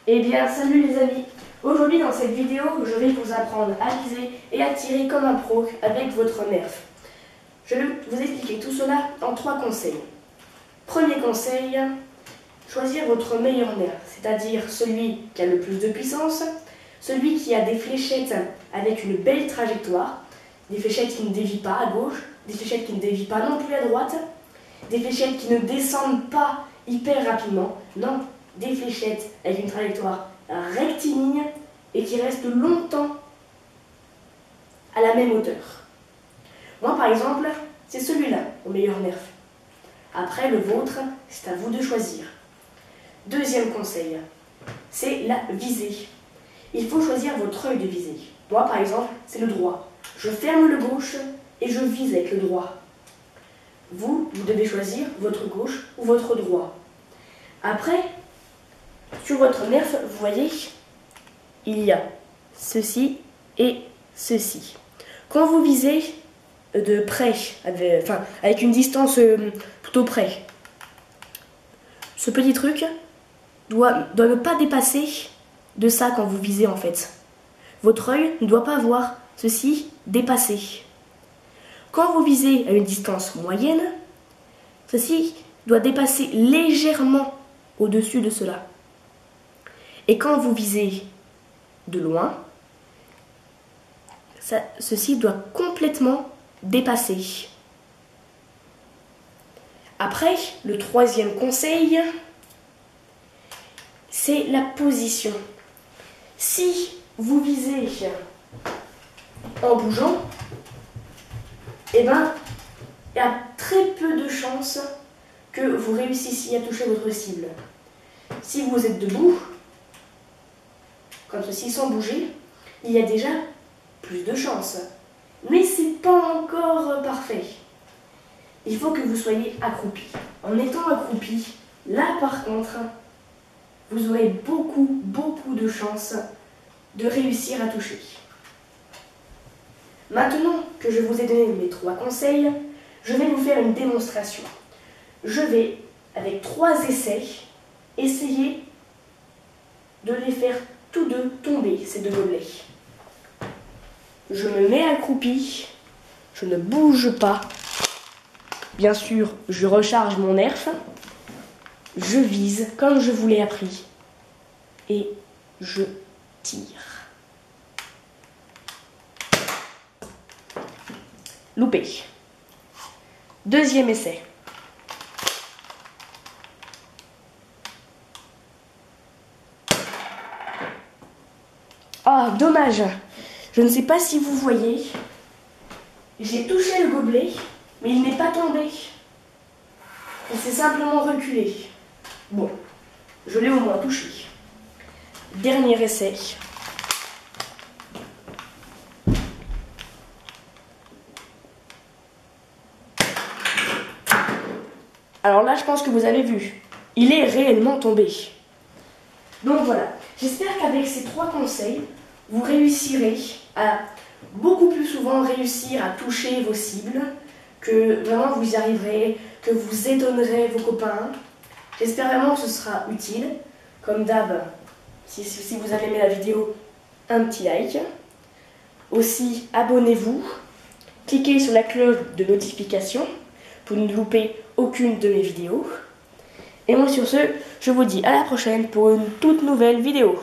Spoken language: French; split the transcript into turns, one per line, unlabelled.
Eh bien, salut les amis. Aujourd'hui, dans cette vidéo, je vais vous apprendre à viser et à tirer comme un pro avec votre nerf. Je vais vous expliquer tout cela en 3 conseils. Premier conseil, choisir votre meilleur nerf, c'est-à-dire celui qui a le plus de puissance, celui qui a des fléchettes avec une belle trajectoire, des fléchettes qui ne dévient pas à gauche, des fléchettes qui ne dévient pas non plus à droite, des fléchettes qui ne descendent pas hyper rapidement, non, des fléchettes avec une trajectoire rectiligne et qui restent longtemps à la même hauteur. Moi par exemple, c'est celui-là, mon meilleur nerf. Après le vôtre, c'est à vous de choisir. Deuxième conseil, c'est la visée. Il faut choisir votre œil de visée. Moi par exemple, c'est le droit. Je ferme le gauche et je vise avec le droit. Vous devez choisir votre gauche ou votre droit. Après, sur votre nerf, vous voyez, il y a ceci et ceci. Quand vous visez de près, avec une distance plutôt près, ce petit truc doit ne pas dépasser de ça quand vous visez en fait. Votre œil ne doit pas voir ceci dépasser. Quand vous visez à une distance moyenne, ceci doit dépasser légèrement au-dessus de cela. Et quand vous visez de loin, ceci doit complètement dépasser. Après, le troisième conseil, c'est la position. Si vous visez en bougeant, eh ben, il y a très peu de chances que vous réussissiez à toucher votre cible. Si vous êtes debout, comme ceci sans bouger, il y a déjà plus de chances. Mais c'est pas encore parfait. Il faut que vous soyez accroupi. En étant accroupi, là par contre, vous aurez beaucoup de chances de réussir à toucher. Maintenant que je vous ai donné mes 3 conseils, je vais vous faire une démonstration. Je vais, avec 3 essais, essayer de les faire tous deux tomber, ces 2 gobelets. Je me mets accroupi, je ne bouge pas. Bien sûr, je recharge mon nerf, je vise comme je vous l'ai appris et je tire. Loupé. Deuxième essai. Ah, dommage. Je ne sais pas si vous voyez. J'ai touché le gobelet, mais il n'est pas tombé. Il s'est simplement reculé. Bon, je l'ai au moins touché. Dernier essai. Alors là, je pense que vous avez vu. Il est réellement tombé. Donc voilà. J'espère qu'avec ces 3 conseils, vous réussirez à beaucoup plus souvent réussir à toucher vos cibles, que vraiment vous y arriverez, que vous étonnerez vos copains. J'espère vraiment que ce sera utile. Comme d'hab, si vous avez aimé la vidéo, un petit like. Aussi, abonnez-vous. Cliquez sur la cloche de notification pour ne louper aucune de mes vidéos. Et moi sur ce, je vous dis à la prochaine pour une toute nouvelle vidéo.